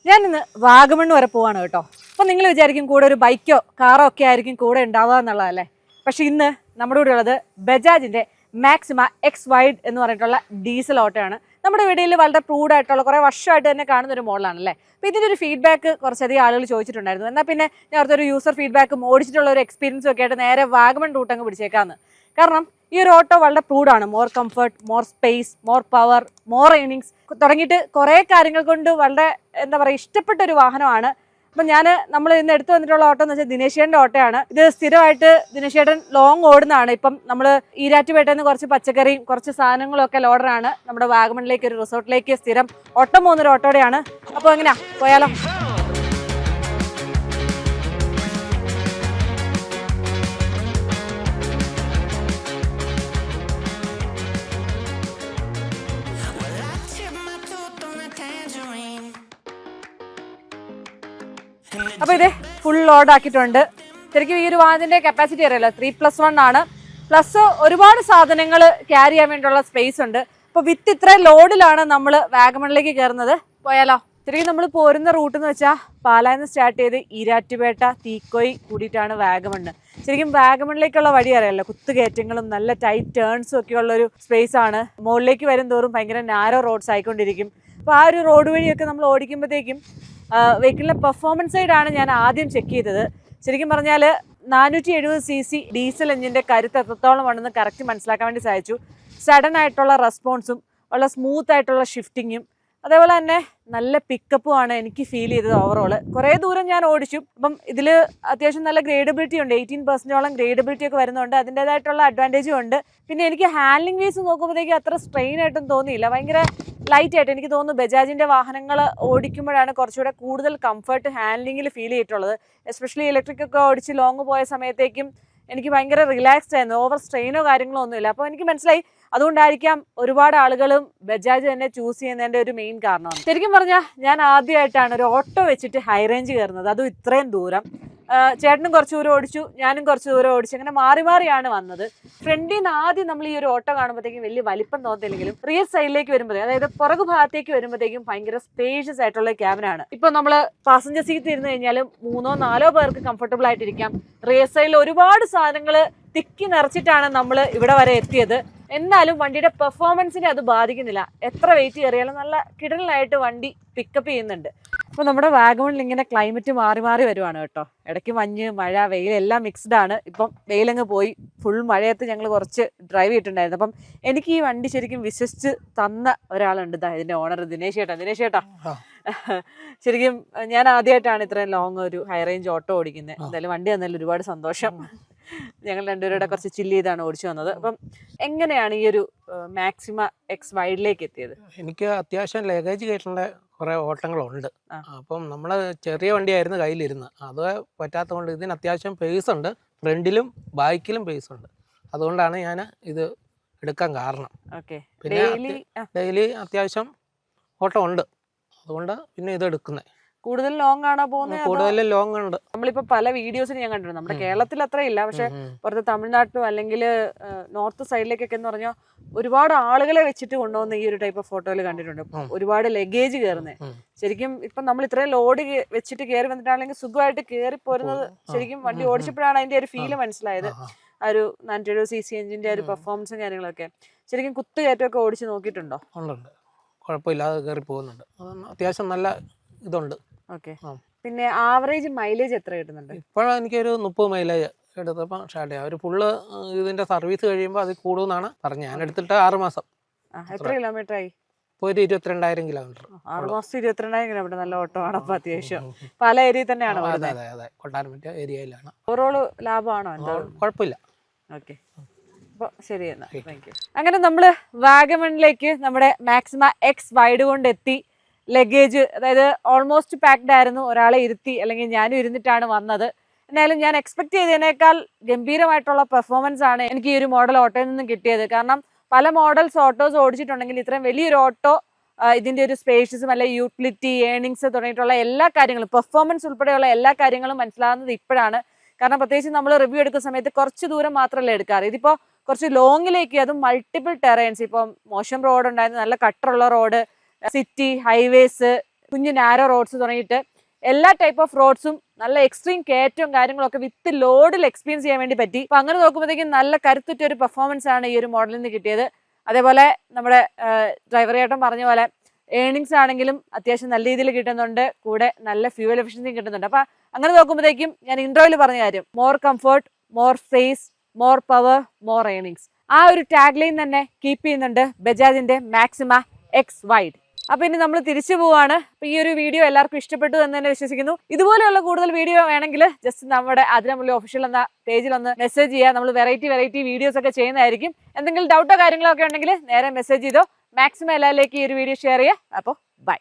ഞാൻ ഇന്ന് വാഗമൺ വരെ പോവാണ് കേട്ടോ. അപ്പം നിങ്ങൾ വിചാരിക്കും കൂടെ ഒരു ബൈക്കോ കാറോ ഒക്കെ ആയിരിക്കും കൂടെ ഉണ്ടാവുക എന്നുള്ളതല്ലേ. പക്ഷെ ഇന്ന് നമ്മുടെ കൂടെ ഉള്ളത് ബജാജിന്റെ മാക്സിമ എക്സ് വൈഡ് എന്ന് പറഞ്ഞിട്ടുള്ള ഡീസൽ ഓട്ടോയാണ്. നമ്മുടെ വീഡിയോയിൽ വളരെ പ്രൂഡ് ആയിട്ടുള്ള കുറേ വർഷമായിട്ട് തന്നെ കാണുന്ന ഒരു മോഡലാണല്ലേ. അപ്പോൾ ഇതിൻ്റെ ഒരു ഫീഡ്ബാക്ക് കുറച്ചധികം ആളുകൾ ചോദിച്ചിട്ടുണ്ടായിരുന്നു. എന്നാൽ പിന്നെ ഞാൻ അടുത്തൊരു യൂസർ ഫീഡ്ബാക്കും ഓടിച്ചിട്ടുള്ള ഒരു എക്സ്പീരിയൻസും ഒക്കെ ആയിട്ട് നേരെ വാഗമൺ റൂട്ട് അങ്ങ് പിടിച്ചേക്കാന്ന്. കാരണം ഈ ഒരു ഓട്ടോ വളരെ പ്രൂഡാണ്. More comfort, more space, more power, more earnings തുടങ്ങിയിട്ട് കുറേ കാര്യങ്ങൾ കൊണ്ട് വളരെ എന്താ പറയുക ഇഷ്ടപ്പെട്ട ഒരു വാഹനമാണ്. അപ്പം നമ്മൾ ഇന്ന് എടുത്തു വന്നിട്ടുള്ള ഓട്ടോ എന്ന് വെച്ചാൽ ദിനേശേട്ടൻ്റെ ഓട്ടോയാണ്. ഇത് സ്ഥിരമായിട്ട് ദിനേശേട്ടൻ ലോങ് ഓടുന്നതാണ്. ഇപ്പം നമ്മൾ ഈരാറ്റുപേട്ടയിൽ നിന്ന് കുറച്ച് പച്ചക്കറിയും കുറച്ച് സാധനങ്ങളും ഒക്കെ ലോഡറാണ് നമ്മുടെ വാഗമണിലേക്ക് ഒരു റിസോർട്ടിലേക്ക് സ്ഥിരം ഓട്ടം പോകുന്നൊരു ഓട്ടോടെയാണ്. അപ്പോൾ എങ്ങനെയാ പോയാലോ? അപ്പൊ ഇത് ഫുൾ ലോഡ് ആക്കിയിട്ടുണ്ട്. ശരിക്കും ഈ ഒരു വാഹനത്തിന്റെ കപ്പാസിറ്റി അറിയാലോ 3+1 ആണ്. പ്ലസ് ഒരുപാട് സാധനങ്ങൾ ക്യാരി ചെയ്യാൻ വേണ്ടിയുള്ള സ്പേസ് ഉണ്ട്. അപ്പൊ വിത്ത് ഇത്രയും ലോഡിലാണ് നമ്മൾ വാഗമണിലേക്ക് കയറുന്നത്. പോയാലോ? ശരിക്കും നമ്മൾ പോരുന്ന റൂട്ട് എന്ന് വെച്ചാൽ പാലായിൽ നിന്ന് സ്റ്റാർട്ട് ചെയ്ത് ഈരാറ്റുപേട്ട, തീക്കോയി കൂടിയിട്ടാണ് വാഗമണ്. ശരിക്കും വാഗമണിലേക്കുള്ള വഴി അറിയാലോ, കുത്തുകയറ്റങ്ങളും നല്ല ടൈറ്റ് ടേൺസും ഒക്കെ ഉള്ളൊരു സ്പേസ് ആണ്. മുകളിലേക്ക് വരും തോറും ഭയങ്കര നാരോ റോഡ്സ് ആയിക്കൊണ്ടിരിക്കും. അപ്പോൾ ആ ഒരു റോഡ് വഴിയൊക്കെ നമ്മൾ ഓടിക്കുമ്പോഴത്തേക്കും വെഹിക്കിളിൻ്റെ പെർഫോമൻസ് സൈഡാണ് ഞാൻ ആദ്യം ചെക്ക് ചെയ്തത്. ശരിക്കും പറഞ്ഞാൽ 470cc ഡീസൽ എഞ്ചിൻ്റെ കരുത്ത് എത്രത്തോളം ഉണ്ടെന്ന് കറക്റ്റ് മനസ്സിലാക്കാൻ വേണ്ടി സാധിച്ചു. സഡൻ ആയിട്ടുള്ള റെസ്പോൺസും വളരെ സ്മൂത്ത് ആയിട്ടുള്ള ഷിഫ്റ്റിങ്ങും അതേപോലെ തന്നെ നല്ല പിക്കപ്പുമാണ് എനിക്ക് ഫീൽ ചെയ്തത്. ഓവറോള് കുറേ ദൂരം ഞാൻ ഓടിച്ചു. അപ്പം ഇതിൽ അത്യാവശ്യം നല്ല ഗ്രേഡബിലിറ്റി ഉണ്ട്. 18%ഓളം ഗ്രേഡബിലിറ്റി ഒക്കെ വരുന്നുണ്ട്. അതിൻ്റേതായിട്ടുള്ള അഡ്വാൻറ്റേജും ഉണ്ട്. പിന്നെ എനിക്ക് ഹാൻഡ്ലിംഗ് വേസ് നോക്കുമ്പോഴത്തേക്ക് അത്ര സ്ട്രെയിൻ ആയിട്ടും തോന്നിയില്ല. ഭയങ്കര ലൈറ്റ് ആയിട്ട് എനിക്ക് തോന്നുന്നു ബജാജിൻ്റെ വാഹനങ്ങൾ ഓടിക്കുമ്പോഴാണ് കുറച്ചുകൂടെ കൂടുതൽ കംഫർട്ട് ഹാൻഡ്ലിങ്ങിൽ ഫീൽ ചെയ്തിട്ടുള്ളത്. എസ്പെഷ്യലി ഇലക്ട്രിക് ഒക്കെ ഓടിച്ച് ലോങ് പോയ സമയത്തേക്കും എനിക്ക് ഭയങ്കര റിലാക്സ്ഡ് ആയിരുന്നു. ഓവർ സ്ട്രെയിനോ കാര്യങ്ങളോ ഒന്നുമില്ല. അപ്പോൾ എനിക്ക് മനസ്സിലായി അതുകൊണ്ടായിരിക്കാം ഒരുപാട് ആളുകളും ബജാജ് തന്നെ ചൂസ് ചെയ്യുന്നതിൻ്റെ ഒരു മെയിൻ കാരണമാണ്. ശരിക്കും പറഞ്ഞാൽ ഞാൻ ആദ്യമായിട്ടാണ് ഒരു ഓട്ടോ വെച്ചിട്ട് ഹൈ റേഞ്ച് കയറുന്നത്, അതും ഇത്രയും ദൂരം. ചേട്ടനും കുറച്ച് ദൂരം ഓടിച്ചു, ഞാനും കുറച്ച് ദൂരം ഓടിച്ചു, അങ്ങനെ മാറി മാറിയാണ് വന്നത്. ഫ്രണ്ടിൽ നിന്ന് ആദ്യം നമ്മൾ ഈ ഒരു ഓട്ടോ കാണുമ്പോഴത്തേക്കും വലിയ വലിപ്പം തോന്നില്ലെങ്കിലും റിയർ സൈഡിലേക്ക് വരുമ്പോഴത്തേക്കും, അതായത് പുറകു ഭാഗത്തേക്ക് വരുമ്പോഴത്തേക്കും ഭയങ്കര സ്പേഷ്യസ് ആയിട്ടുള്ള ക്യാബിനാണ്. ഇപ്പൊ നമ്മൾ പാസഞ്ചർ സീറ്റ് ഇരുന്ന് കഴിഞ്ഞാലും 3-4 പേർക്ക് കംഫർട്ടബിൾ ആയിട്ടിരിക്കാം. റിയർ സൈഡിൽ ഒരുപാട് സാധനങ്ങൾ തിക്കി നിറച്ചിട്ടാണ് നമ്മൾ ഇവിടെ വരെ എത്തിയത്. എന്നാലും വണ്ടിയുടെ പെർഫോമൻസിനെ അത് ബാധിക്കുന്നില്ല. എത്ര വെയിറ്റ് കയറിയാലും നല്ല കിടലായിട്ട് വണ്ടി പിക്കപ്പ് ചെയ്യുന്നുണ്ട്. അപ്പോൾ നമ്മുടെ വാഗമണിൽ ഇങ്ങനെ ക്ലൈമറ്റ് മാറി മാറി വരുവാണ് കേട്ടോ. ഇടയ്ക്ക് മഞ്ഞ്, മഴ, വെയിൽ എല്ലാം മിക്സ്ഡ് ആണ്. ഇപ്പം വെയിലങ്ങ് പോയി. ഫുൾ മഴയത്ത് ഞങ്ങൾ കുറച്ച് ഡ്രൈവ് ചെയ്തിട്ടുണ്ടായിരുന്നു. അപ്പം എനിക്ക് ഈ വണ്ടി ശരിക്കും വിശ്വസിച്ച് തന്ന ഒരാളുണ്ട്, ഇതിൻ്റെ ഓണർ ദിനേശ് ചേട്ടാ. ശരിക്കും ഞാൻ ആദ്യമായിട്ടാണ് ഇത്രയും ലോങ് ഒരു ഹൈ റേഞ്ച് ഓട്ടോ ഓടിക്കുന്നത്. എന്തായാലും വണ്ടി തന്നാലും ഒരുപാട് സന്തോഷം. ഞങ്ങൾ രണ്ടുപേരുടെ കുറച്ച് ചില്ല് ചെയ്താണ് ഓടിച്ചു വന്നത്. അപ്പം എങ്ങനെയാണ് ഈ ഒരു മാക്സിമ എക്സ് വൈഡിലേക്ക് എത്തിയത്? എനിക്ക് അത്യാവശ്യം ലഗേജ് കയറ്റുള്ള കുറേ ഓട്ടങ്ങളുണ്ട്. അപ്പം നമ്മൾ ചെറിയ വണ്ടിയായിരുന്നു കയ്യിലിരുന്ന്, അത് പറ്റാത്തതുകൊണ്ട് ഇതിന് അത്യാവശ്യം പേസ് ഉണ്ട്. ഫ്രണ്ടിലും ബാക്കിലും പേസ് ഉണ്ട്. അതുകൊണ്ടാണ് ഞാൻ ഇത് എടുക്കാൻ കാരണം. പിന്നെ ഡെയിലി അത്യാവശ്യം ഓട്ടം ഉണ്ട്, അതുകൊണ്ട് പിന്നെ ഇത് എടുക്കുന്നത്. കൂടുതൽ ലോങ് ആണോ പോകുന്നത്? കൂടുതൽ ലോങ് ഉണ്ട്. നമ്മളിപ്പോ പല വീഡിയോസിന് ഞാൻ കണ്ടിട്ടുണ്ട്. നമ്മുടെ കേരളത്തിൽ അത്ര ഇല്ല, പക്ഷെ പുറത്ത് തമിഴ്നാട്ടിലും അല്ലെങ്കിൽ നോർത്ത് സൈഡിലേക്കൊക്കെ എന്ന് പറഞ്ഞാൽ ഒരുപാട് ആളുകളെ വെച്ചിട്ട് കൊണ്ടുപോകുന്ന ഈ ഒരു ടൈപ്പ് ഓഫ് ഫോട്ടോയിൽ കണ്ടിട്ടുണ്ട്. ഒരുപാട് ലഗേജ് കയറുന്നത്. ശരിക്കും ഇപ്പൊ നമ്മൾ ഇത്രയും ലോഡ് വെച്ചിട്ട് കയറി വന്നിട്ടാണെങ്കിൽ സുഖമായിട്ട് കയറി പോരുന്നത് ശരിക്കും വണ്ടി ഓടിച്ചപ്പോഴാണ് അതിന്റെ ഒരു ഫീല് മനസ്സിലായത്. ആ ഒരു 470cc എഞ്ചിന്റെ ഒരു പെർഫോമൻസും കാര്യങ്ങളൊക്കെ. ശരിക്കും കുത്തുകയറ്റമൊക്കെ ഓടിച്ച് നോക്കിയിട്ടുണ്ടോ? ഉണ്ട്, കുഴപ്പമില്ലാതെ കയറി പോകുന്നുണ്ട്. അത്യാവശ്യം നല്ല ഇതുണ്ട്. പിന്നെ ആവറേജ് മൈലേജ് എത്ര കിട്ടുന്നുണ്ട്? ഇപ്പോഴും എനിക്കൊരു 30 മൈലേജ് എടുത്തപ്പോൾ സ്റ്റാർട്ട് ചെയ്യാം. ഒരു ഫുള്ള് ഇതിന്റെ സർവീസ് കഴിയുമ്പോൾ അത് കൂടുമെന്നാണ് പറഞ്ഞത്. ഞാൻ എടുത്തിട്ട് 6 മാസം. എത്ര കിലോമീറ്റർ ആയി? ഇപ്പോൾ ഒരു 22,000 കിലോമീറ്റർ. 6 മാസം 22,000 കിലോമീറ്റർ. നല്ല ഓട്ടോ ആണ്. അപ്പൊ അത്യാവശ്യം പല ഏരിയയിൽ തന്നെയാണ്. അതെ, കൊട്ടാരമറ്റ ഏരിയയിലാണ്. ഓവറോൾ ലാഭമാണോ? കുഴപ്പമില്ല. ഓക്കെ, അപ്പോൾ ശരി എന്നാ, താങ്ക് യു. അങ്ങനെ നമ്മള് വാഗമണിലേക്ക് നമ്മുടെ മാക്സിമ എക്സ് വൈഡ് കൊണ്ട് എത്തി. ലഗേജ് അതായത് ഓൾമോസ്റ്റ് പാക്ഡ് ആയിരുന്നു. ഒരാളെ ഇരുത്തി, അല്ലെങ്കിൽ ഞാനും ഇരുന്നിട്ടാണ് വന്നത്. എന്നാലും ഞാൻ എക്സ്പെക്ട് ചെയ്തതിനേക്കാൾ ഗംഭീരമായിട്ടുള്ള പെർഫോമൻസ് ആണ് എനിക്ക് ഈ ഒരു മോഡൽ ഓട്ടോയിൽ നിന്നും കിട്ടിയത്. കാരണം പല മോഡൽസ് ഓട്ടോസ് ഓടിച്ചിട്ടുണ്ടെങ്കിൽ ഇത്രയും വലിയൊരു ഓട്ടോ ഇതിന്റെ ഒരു സ്പേഷ്യസും അല്ലെ യൂട്ടിലിറ്റി, ഏണിങ്സ് തുടങ്ങിയിട്ടുള്ള എല്ലാ കാര്യങ്ങളും, പെർഫോമൻസ് ഉൾപ്പെടെയുള്ള എല്ലാ കാര്യങ്ങളും മനസ്സിലാകുന്നത് ഇപ്പോഴാണ്. കാരണം പ്രത്യേകിച്ച് നമ്മൾ റിവ്യൂ എടുക്കുന്ന സമയത്ത് കുറച്ച് ദൂരം മാത്രമല്ലേ എടുക്കാറ്. ഇതിപ്പോൾ കുറച്ച് ലോങ്ങിലേക്ക്, അതും മൾട്ടിപ്പിൾ ടെറൈൻസ്. ഇപ്പം മോശം റോഡ് ഉണ്ടായിരുന്നു, നല്ല കട്ടറുള്ള റോഡ്, സിറ്റി, ഹൈവേസ്, കുഞ്ഞു നാരോ റോഡ്സ് തുടങ്ങിയിട്ട് എല്ലാ ടൈപ്പ് ഓഫ് റോഡ്സും നല്ല എക്സ്ട്രീം കയറ്റവും കാര്യങ്ങളൊക്കെ വിത്ത് ലോഡിൽ എക്സ്പീരിയൻസ് ചെയ്യാൻ വേണ്ടി പറ്റി. അപ്പൊ അങ്ങനെ നോക്കുമ്പോഴത്തേക്കും നല്ല കരുത്തുറ്റ ഒരു പെർഫോമൻസ് ആണ് ഈ ഒരു മോഡലിൽ നിന്ന് കിട്ടിയത്. അതേപോലെ നമ്മുടെ ഡ്രൈവർ ചേട്ടൻ പറഞ്ഞ പോലെ ഏണിങ്സ് ആണെങ്കിലും അത്യാവശ്യം നല്ല രീതിയിൽ കിട്ടുന്നുണ്ട്, കൂടെ നല്ല ഫ്യൂവൽ എഫിഷ്യൻസിയും കിട്ടുന്നുണ്ട്. അപ്പൊ അങ്ങനെ നോക്കുമ്പോഴത്തേക്കും ഞാൻ ഇൻട്രോയിൽ പറഞ്ഞ കാര്യം more comfort, more space, more power, more earnings, ആ ഒരു ടാഗ് ലൈൻ തന്നെ കീപ്പ് ചെയ്യുന്നുണ്ട് ബജാജിന്റെ മാക്സിമ എക്സ് വൈഡ്. അപ്പൊ ഇനി നമ്മൾ തിരിച്ചു പോവാണ്. അപ്പൊ ഈ ഒരു വീഡിയോ എല്ലാവർക്കും ഇഷ്ടപ്പെട്ടു എന്ന് തന്നെ വിശ്വസിക്കുന്നു. ഇതുപോലെയുള്ള കൂടുതൽ വീഡിയോ വേണമെങ്കിൽ ജസ്റ്റ് നമ്മുടെ അതിരമുള്ള ഒഫീഷ്യൽ എന്ന പേജിൽ ഒന്ന് മെസ്സേജ് ചെയ്യുക. നമ്മൾ വെറൈറ്റി വീഡിയോസ് ഒക്കെ ചെയ്യുന്നതായിരിക്കും. എന്തെങ്കിലും ഡൗട്ടോ കാര്യങ്ങളോ ഒക്കെ ഉണ്ടെങ്കിൽ നേരെ മെസ്സേജ് ചെയ്തോ. മാക്സിമം എല്ലാവരിലേക്ക് ഈ ഒരു വീഡിയോ ഷെയർ ചെയ്യുക. അപ്പോൾ ബൈ.